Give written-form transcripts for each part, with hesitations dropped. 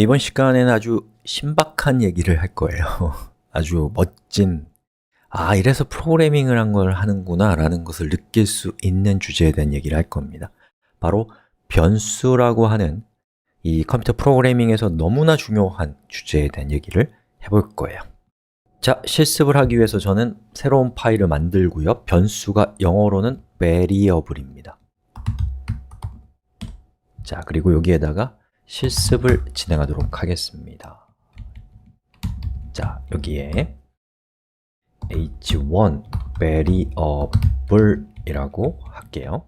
이번 시간에는 아주 신박한 얘기를 할 거예요 아주 멋진, 이래서 프로그래밍을 한 걸 하는구나 라는 것을 느낄 수 있는 주제에 대한 얘기를 할 겁니다. 바로 변수라고 하는 이 컴퓨터 프로그래밍에서 너무나 중요한 주제에 대한 얘기를 해볼 거예요. 자, 실습을 하기 위해서 저는 새로운 파일을 만들고요. 변수가 영어로는 variable입니다. 자, 그리고 여기에다가 실습을 진행하도록 하겠습니다. 자, 여기에 h1 variable 이라고 할게요.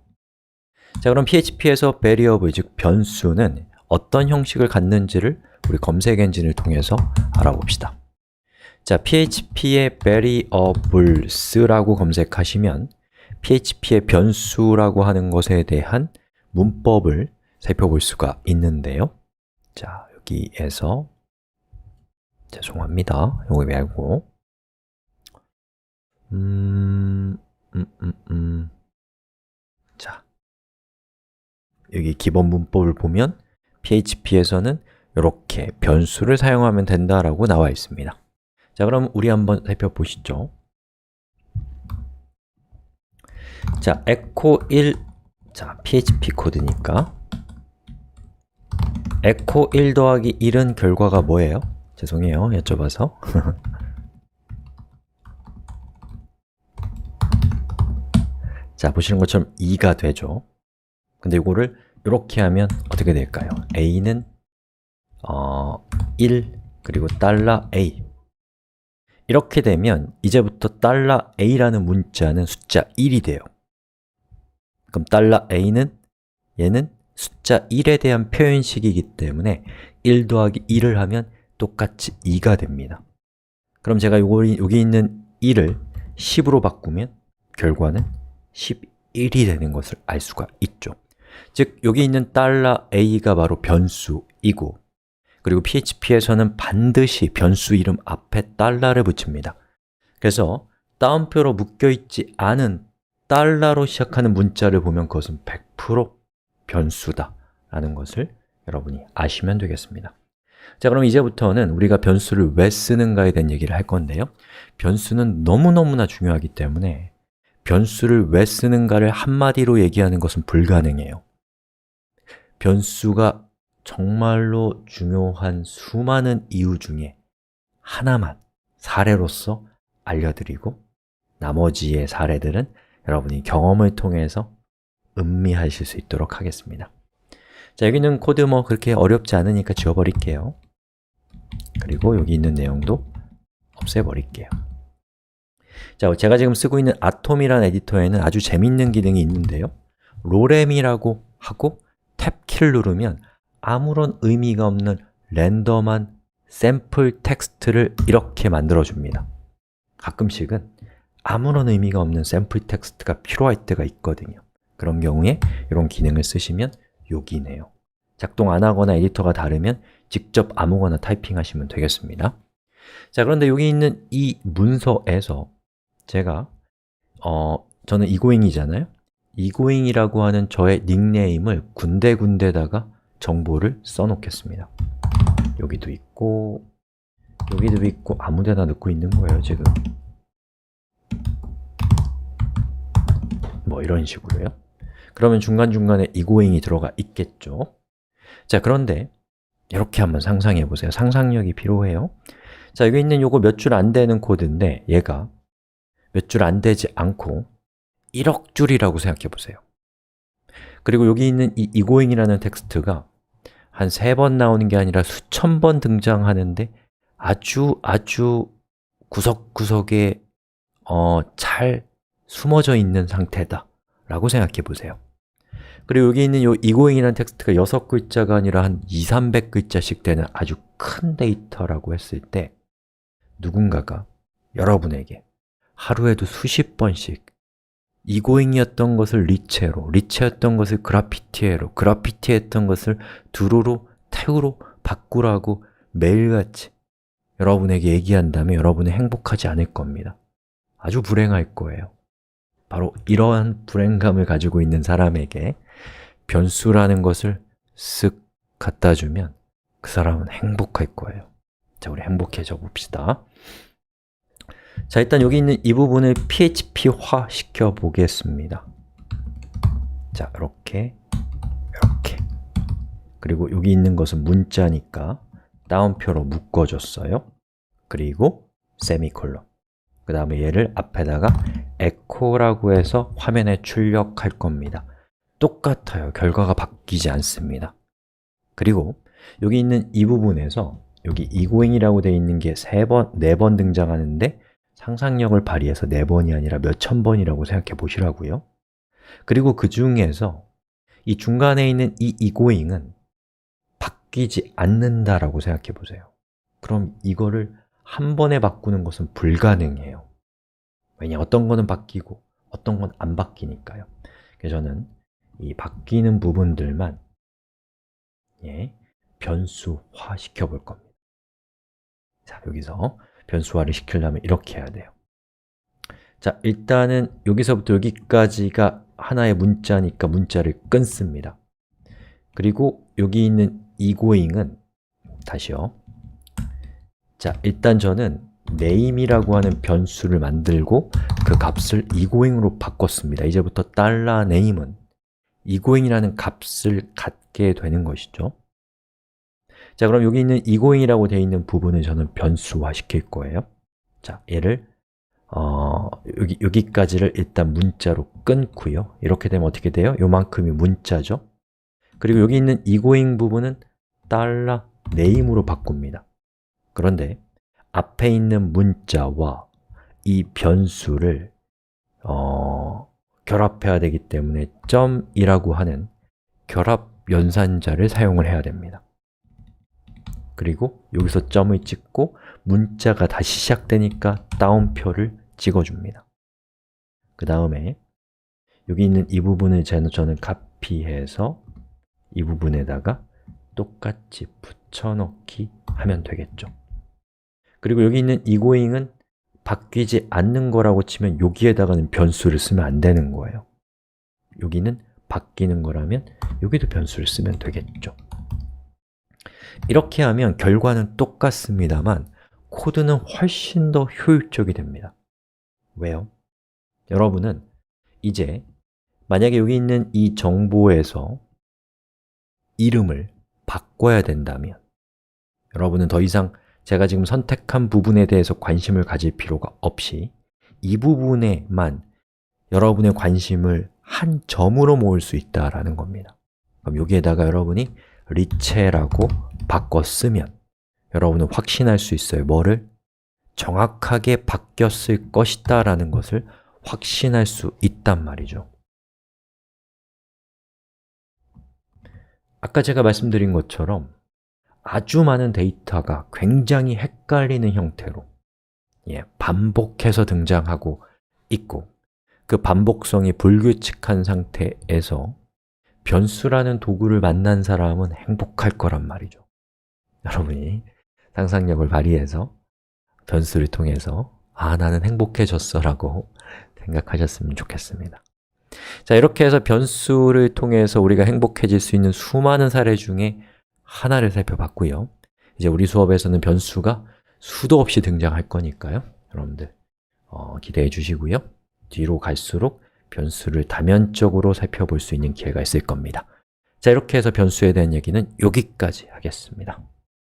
자, 그럼 PHP에서 variable, 즉 변수는 어떤 형식을 갖는지를 우리 검색 엔진을 통해서 알아봅시다. 자, PHP의 variables라고 검색하시면 PHP의 변수라고 하는 것에 대한 문법을 살펴볼 수가 있는데요. 자, 여기에서 죄송합니다. 이거 말고 자, 여기 기본 문법을 보면 PHP에서는 이렇게 변수를 사용하면 된다라고 나와 있습니다. 자, 그럼 우리 한번 살펴보시죠. 자, echo 1, 자, PHP 코드니까 echo 1 더하기 1은 결과가 뭐예요? 죄송해요, 여쭤봐서 자, 보시는 것처럼 2가 되죠. 근데 이거를 이렇게 하면 어떻게 될까요? a는 1, 그리고 $a 이렇게 되면 이제부터 $a라는 문자는 숫자 1이 돼요. 그럼 $a는 얘는 숫자 1에 대한 표현식이기 때문에 1 더하기 1을 하면 똑같이 2가 됩니다. 그럼 제가 여기 있는 1을 10으로 바꾸면 결과는 11이 되는 것을 알 수가 있죠. 즉, 여기 있는 $a가 바로 변수이고, 그리고 PHP에서는 반드시 변수 이름 앞에 $를 붙입니다. 그래서 따옴표로 묶여있지 않은 $로 시작하는 문자를 보면 그것은 100% 변수다 라는 것을 여러분이 아시면 되겠습니다. 자, 그럼 이제부터는 우리가 변수를 왜 쓰는가에 대한 얘기를 할 건데요. 변수는 너무너무나 중요하기 때문에 변수를 왜 쓰는가를 한마디로 얘기하는 것은 불가능해요. 변수가 정말로 중요한 수많은 이유 중에 하나만 사례로서 알려드리고 나머지의 사례들은 여러분이 경험을 통해서 음미하실 수 있도록 하겠습니다. 자, 여기 있는 코드 그렇게 어렵지 않으니까 지워버릴게요. 그리고 여기 있는 내용도 없애버릴게요. 자, 제가 지금 쓰고 있는 아톰이라는 에디터에는 아주 재밌는 기능이 있는데요. 로렘이라고 하고 탭키를 누르면 아무런 의미가 없는 랜덤한 샘플 텍스트를 이렇게 만들어줍니다. 가끔씩은 아무런 의미가 없는 샘플 텍스트가 필요할 때가 있거든요. 그런 경우에 이런 기능을 쓰시면 여기네요. 작동 안 하거나 에디터가 다르면 직접 아무거나 타이핑하시면 되겠습니다. 자, 그런데 여기 있는 이 문서에서 제가 저는 이고잉이잖아요. 이고잉이라고 하는 저의 닉네임을 군데군데다가 정보를 써놓겠습니다. 여기도 있고 여기도 있고 아무데나 넣고 있는 거예요, 지금. 이런 식으로요. 그러면 중간중간에 이고잉이 들어가 있겠죠. 자, 그런데 이렇게 한번 상상해 보세요. 상상력이 필요해요. 자, 여기 있는 요거 몇 줄 안 되는 코드인데 얘가 몇 줄 안 되지 않고 1억 줄이라고 생각해 보세요. 그리고 여기 있는 이 이고잉이라는 텍스트가 한 3번 나오는 게 아니라 수천 번 등장하는데 아주 구석구석에 잘 숨어져 있는 상태다 라고 생각해 보세요. 그리고 여기 있는 이 이고잉이라는 텍스트가 6글자가 아니라 한 200~300글자씩 되는 아주 큰 데이터라고 했을 때 누군가가 여러분에게 하루에도 수십 번씩 이고잉이었던 것을 리체로, 리체였던 것을 그래피티에로, 그래피티했던 것을 두루로, 태우로 바꾸라고 매일같이 여러분에게 얘기한다면 여러분은 행복하지 않을 겁니다. 아주 불행할 거예요. 바로 이러한 불행감을 가지고 있는 사람에게 변수라는 것을 쓱 갖다 주면 그 사람은 행복할 거예요. 자, 우리 행복해져 봅시다. 자, 일단 여기 있는 이 부분을 php화 시켜 보겠습니다. 자, 이렇게 그리고 여기 있는 것은 문자니까 따옴표로 묶어줬어요. 그리고 세미콜론. 그 다음에 얘를 앞에다가 echo라고 해서 화면에 출력할 겁니다. 똑같아요. 결과가 바뀌지 않습니다. 그리고 여기 있는 이 부분에서 여기 egoing이라고 되어 있는 게 4번 등장하는데 상상력을 발휘해서 4번이 아니라 몇천 번이라고 생각해 보시라고요. 그리고 그 중에서 이 중간에 있는 이 egoing은 바뀌지 않는다라고 생각해 보세요. 그럼 이거를 한 번에 바꾸는 것은 불가능해요. 왜냐, 어떤 거는 바뀌고 어떤 건 안 바뀌니까요. 그래서 저는 이 바뀌는 부분들만 변수화 시켜 볼 겁니다. 자, 여기서 변수화를 시키려면 이렇게 해야 돼요. 자, 일단은 여기서부터 여기까지가 하나의 문자니까 문자를 끊습니다. 그리고 여기 있는 egoing은 다시요. 자, 일단 저는 name이라고 하는 변수를 만들고 그 값을 egoing으로 바꿨습니다. 이제부터 $name은 egoing이라는 값을 갖게 되는 것이죠. 자, 그럼 여기 있는 egoing이라고 되어 있는 부분을 저는 변수화 시킬 거예요. 자, 얘를 여기까지를 일단 문자로 끊고요. 이렇게 되면 어떻게 돼요? 요만큼이 문자죠. 그리고 여기 있는 egoing 부분은 $name으로 바꿉니다. 그런데 앞에 있는 문자와 이 변수를 결합해야 되기 때문에 점이라고 하는 결합 연산자를 사용을 해야 됩니다. 그리고 여기서 점을 찍고 문자가 다시 시작되니까 따옴표를 찍어줍니다. 그 다음에 여기 있는 이 부분을 저는 카피해서 이 부분에다가 똑같이 붙여넣기 하면 되겠죠. 그리고 여기 있는 egoing은 바뀌지 않는 거라고 치면 여기에다가는 변수를 쓰면 안 되는 거예요. 여기는 바뀌는 거라면 여기도 변수를 쓰면 되겠죠. 이렇게 하면 결과는 똑같습니다만 코드는 훨씬 더 효율적이 됩니다. 왜요? 여러분은 이제 만약에 여기 있는 이 정보에서 이름을 바꿔야 된다면 여러분은 더 이상 제가 지금 선택한 부분에 대해서 관심을 가질 필요가 없이 이 부분에만 여러분의 관심을 한 점으로 모을 수 있다라는 겁니다. 그럼 여기에다가 여러분이 리체라고 바꿔 쓰면 여러분은 확신할 수 있어요. 뭐를? 정확하게 바뀌었을 것이다 라는 것을 확신할 수 있단 말이죠. 아까 제가 말씀드린 것처럼 아주 많은 데이터가 굉장히 헷갈리는 형태로 반복해서 등장하고 있고 그 반복성이 불규칙한 상태에서 변수라는 도구를 만난 사람은 행복할 거란 말이죠. 여러분이 상상력을 발휘해서 변수를 통해서 나는 행복해졌어 라고 생각하셨으면 좋겠습니다. 자, 이렇게 해서 변수를 통해서 우리가 행복해질 수 있는 수많은 사례 중에 하나를 살펴봤고요. 이제 우리 수업에서는 변수가 수도 없이 등장할 거니까요. 여러분들 기대해 주시고요. 뒤로 갈수록 변수를 다면적으로 살펴볼 수 있는 기회가 있을 겁니다. 자, 이렇게 해서 변수에 대한 얘기는 여기까지 하겠습니다.